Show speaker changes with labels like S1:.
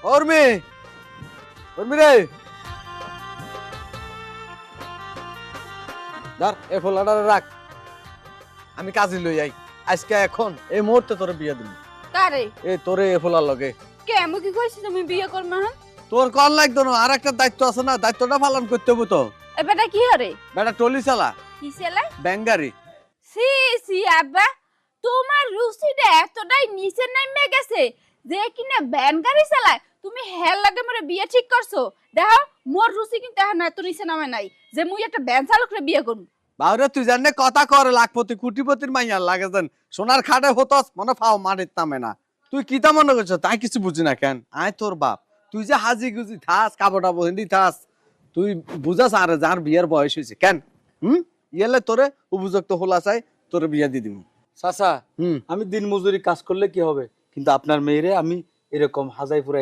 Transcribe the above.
S1: উর্মি উর্মি রে ধর এ ফোলাটা রাখ আমি কাজে লই আই আজকে এখন এই মুহূর্তে তোরে বিয়ে দিবি
S2: কারে
S1: এই তোরে এ ফোলার লগে
S2: কে আমি কি কইছি তুমি বিয়ে করবে হ্যাঁ
S1: তোর কল লাগতো না আর একটা দায়িত্ব আছে না দায়িত্বটা পালন করতে হবে তো
S2: এ বেটা কি হরে
S1: বেটা টলি চালা
S2: কি ছেলে
S1: ব্যাঙ্গারি
S2: সি সি আব্বা তোমার রুচিটা এতটাই নিচে নেমে গেছে যে কিনা ভ্যান গাড়ি চালায় তুমি হেল লাগে মরে বিয়ে ঠিক করছো দেখো মোর রুচি কিন্তু এখন এত নিচে নামে নাই যে মুই একটা ভ্যান চালকরে বিয়ে করব
S1: বাউরে তুই জানে কথা কর লাখপতি কোটিপতির মাইয়া লাগে দেন সোনার খাটে হতস মনে ফাও মাটির নামে না তুই কিতা মনে করছ তাই কিছু বুঝি না কেন আয় তোর বাপ তুই যে হাজি গুজি থাস কাপড়টা বহিন্দি থাস তুই বুঝাস আর যার বিয়ের বয়স হয়েছে কেন ইয়েলে তোরে উপযুক্ত হোলা চাই তোরে বিয়া দিয়ে দিব
S3: চাচা
S1: হুম
S3: আমি দিন মজুরি কাজ করলে কি হবে কিন্তু আপনার মেয়েরে আমি এরকম হাজাই পুরাই